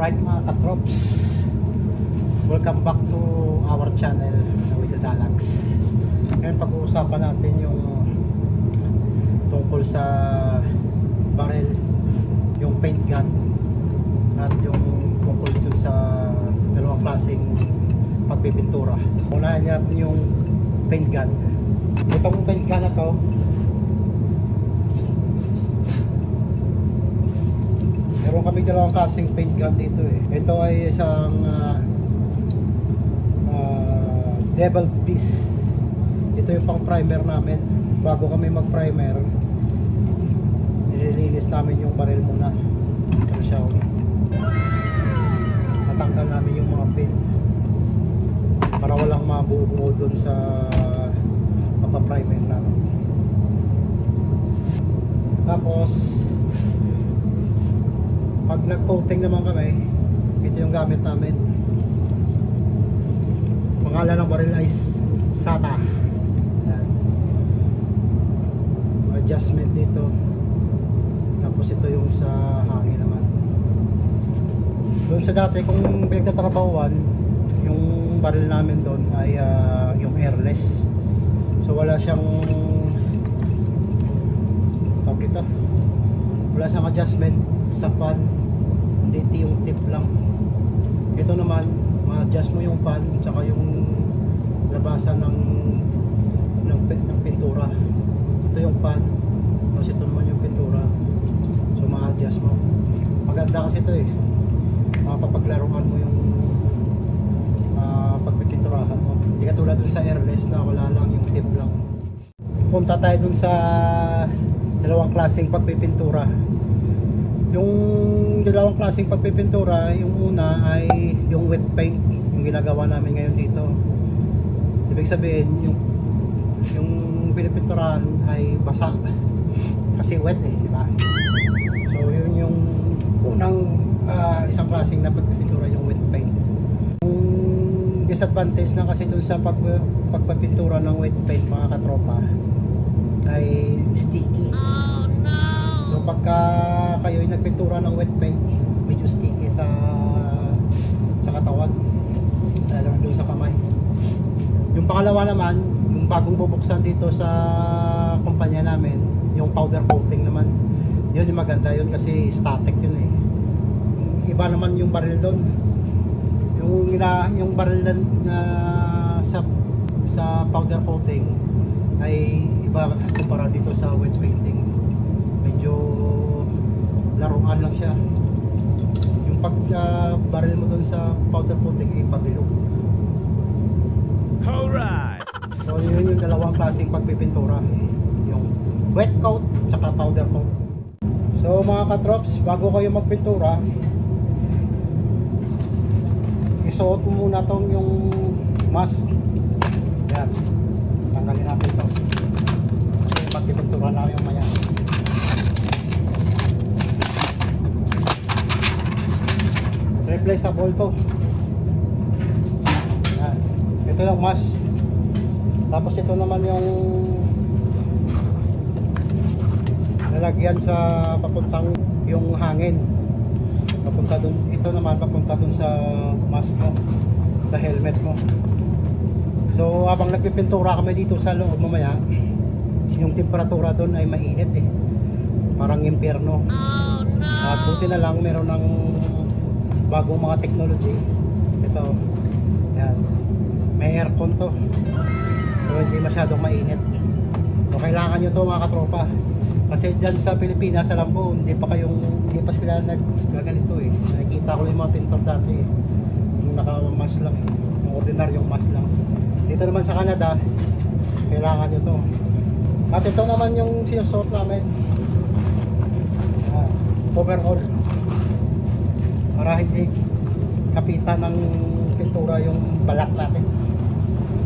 Alright mga katrops, welcome back to our channel with the Dalags. Ngayon pag-uusapan natin yung tungkol sa barrel, yung paint gun, at yung tungkol dito sa dalawang klaseng pagpipintura. Unahin natin yung paint gun. Itong paint gun na to, meron kami dalawang klaseng paint gun dito eh. Ito ay isang Devil Piece. Ito yung pang primer namin. Bago kami mag primer, nililinis namin yung barrel muna. Ito siya, natanggal namin yung mga paint para walang mabubuo dun sa pagpa-primer namin. Tapos pag nag-coating naman kami, ito yung gamit namin. Pangalan ng baril ay SATA. Yan. Adjustment dito. Tapos ito yung sa hangin naman. Doon sa dati kung pinagtatrabahuan, yung baril namin doon ay yung airless. So wala siyang tawag dito, wala siyang adjustment sa fan, hindi yung tip lang. Ito naman, ma-adjust mo yung fan tsaka yung labasan ng pintura. Ito yung fan, tapos ito naman yung pintura. So ma-adjust mo. Maganda kasi ito eh, mapapaglaruan mo yung pagpipinturahan mo. Hindi katulad dun sa airless na wala lang, yung tip lang. Punta tayo dun sa dalawang klaseng pagpipintura. Yung dalawang klaseng pagpipintura, yung una ay yung wet paint, yung ginagawa namin ngayon dito. Ibig sabihin, yung pinipinturahan ay basa kasi wet eh, di ba? So yun yung unang isang klaseng na pagpipintura, yung wet paint. Yung disadvantage na kasi dun sa pagpipintura ng wet paint, mga katropa, ay sticky. So pagka kayo ay nagpintura ng wet paint, medyo sticky sa katawan, lalo doon sa kamay. Yung pangalawa naman, yung bagong bubuksan dito sa kumpanya namin, yung powder coating naman, yun yung maganda yun kasi static yun eh. Iba naman yung barrel doon. Yung barrel na sa powder coating ay iba kumpara dito sa wet painting. Medyo laruan lang siya. Yung pag barrel mo doon sa powder coating ay pabilog. Alright. So yun yung dalawang klaseng pagpipintura, yung wet coat tsaka powder coat. So mga katrops, bago kayo magpintura, isuot mo muna tong yung mask. Yan, tanggalin natin ito kasi magpipintura na yung maya. Replaceable to. Yan. Ito yung mask. Tapos ito naman yung lalagyan sa papuntang yung hangin. Papunta dun, ito naman papunta dun sa mask mo, sa helmet mo. So habang nagpipintura kami dito sa loob mamaya, yung temperatura dun ay mainit eh. Parang impyerno. Oh, no. At buti na lang meron ng bagong mga technology. Ito, yan, may aircon to, so hindi masyadong mainit. So kailangan nyo to mga katropa, kasi dyan sa Pilipinas, alam ko hindi pa sila naggaganito eh. Nakikita ko yung mga pintor dati eh, yung naka-mask lang eh, yung ordinaryong mask lang. Dito naman sa Canada, kailangan nyo to. At ito naman yung sinusuot namin, overall, para hindi kapitan ng pintura yung balat natin.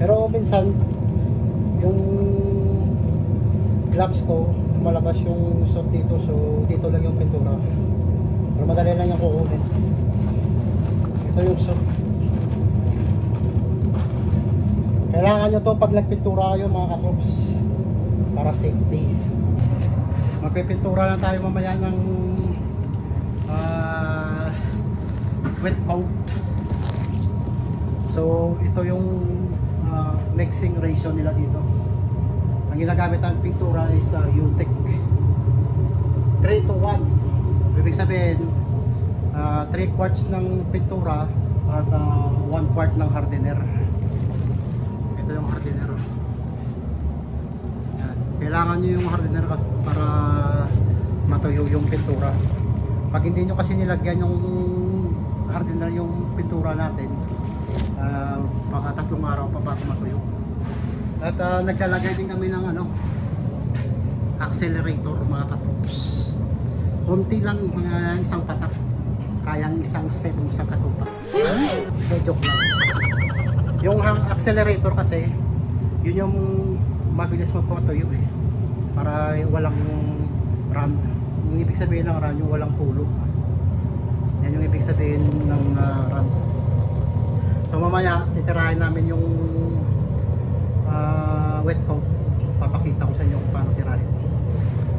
Pero minsan yung gloves ko malabas yung suit dito, so dito lang yung pintura, pero madali lang yung kukunin. Ito yung suit. Kailangan nyo to pag nagpintura kayo mga katrops, para safety. Magpipintura lang tayo mamaya ng wet coat. So ito yung mixing ratio nila dito. Ang ginagamit ng pintura is UTEC 3 to 1. Ibig sabihin 3 quarts ng pintura at 1 quart ng hardener. Ito yung hardener. Yan. Kailangan nyo yung hardener para matuyo yung pintura. Pag hindi nyo kasi nilagyan yung hardener yung pintura natin, baka 3 araw pa bago matuyo. At naglalagay din kami ng accelerator mga katrops. Konti lang, mga isang patak, kayang isang set ng isang katupa. Joke lang. Yung accelerator kasi yun yung mabilis magpatuyo para walang run. Yung ibig sabihin ng run, yung walang tulo. Yan yung ibig sabihin ng run. So mamaya titirahin namin yung wet coat. Papakita ko sa inyo kung paano tirahin.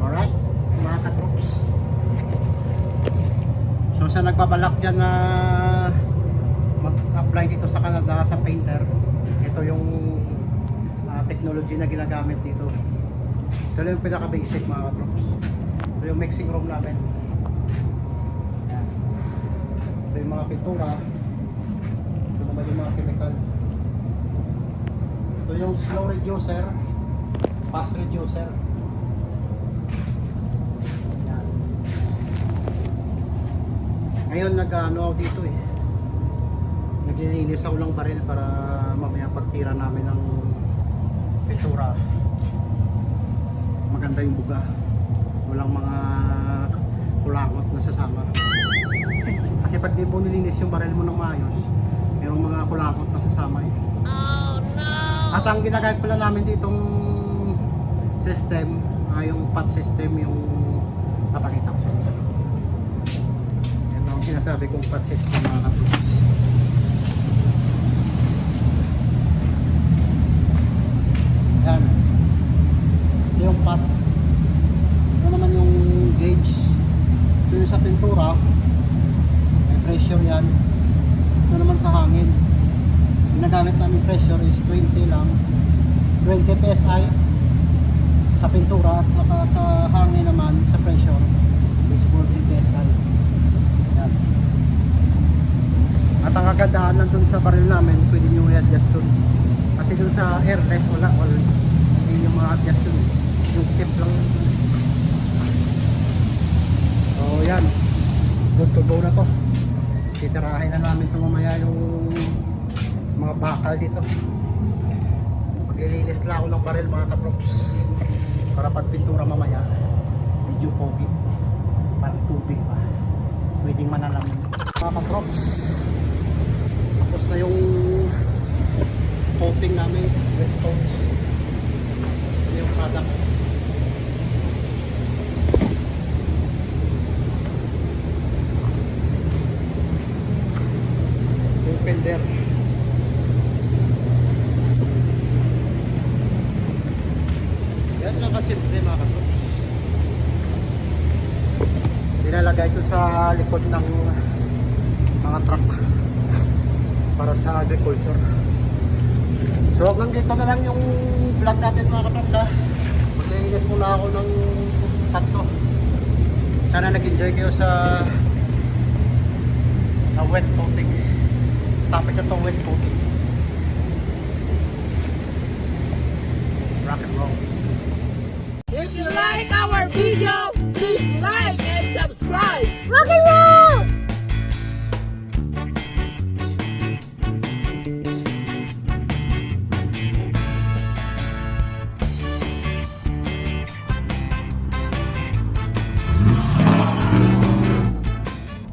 Alright, mga katrops. So sa nagbabalak dyan na mag-apply dito sa Canada sa painter, ito yung technology na ginagamit dito. Ito lang yung pinaka basic mga katrops. Ito yung mixing room namin. Yan. Ito yung mga pintura. Ito naman yung mga chemical. Ito yung slow reducer, fast reducer. Yan. Ngayon nag-ano ako dito naglilinis ako ng baril para mamaya pagtira namin ng pintura maganda yung buga, walang mga kulangot na sasama. Kasi pag di po nilinis yung baril mo ng maayos, mayroong mga kulangot na sasama Oh no! At ang ginagamit pala namin ditong system yung pot system, yung napakita ko sa inyo. Yan ang sinasabi kong pot system mga kapatid. Yan. Ito yung pot. Ito naman yung gauge. Ito yung sa pintura. May pressure yan. Ito naman sa hangin. Ginagamit namin pressure is 20 lang. 20 PSI sa pintura at saka sa hangin naman sa pressure is 40 PSI. Yan. At ang kagandaan nandun sa baril namin, pwede nyo i-adjust dun. Kasi dun sa airless wala, hindi nyo ma-adjust dun. Yung tip lang. So yan, good to go na to. Titirahin na namin ito mamaya yung mga bakal dito. Maglilinis lang ako ng baril mga katrops para pag pintura mamaya medyo pogi, parang tubig pa, pwedeng manalamin mga katrops. Tapos na yung coating namin, wet coat. Ito yung product. Yung fender. Yan lang kasimple mga katrops. Nilalagay ito sa likod ng mga truck para sa agriculture. So hanggang dito na lang yung vlog natin mga katrops ha. Maglilinis muna ako ng tatlo. Sana nag-enjoy kayo sa wet coating. Topic na itong wet coating. Rock and roll.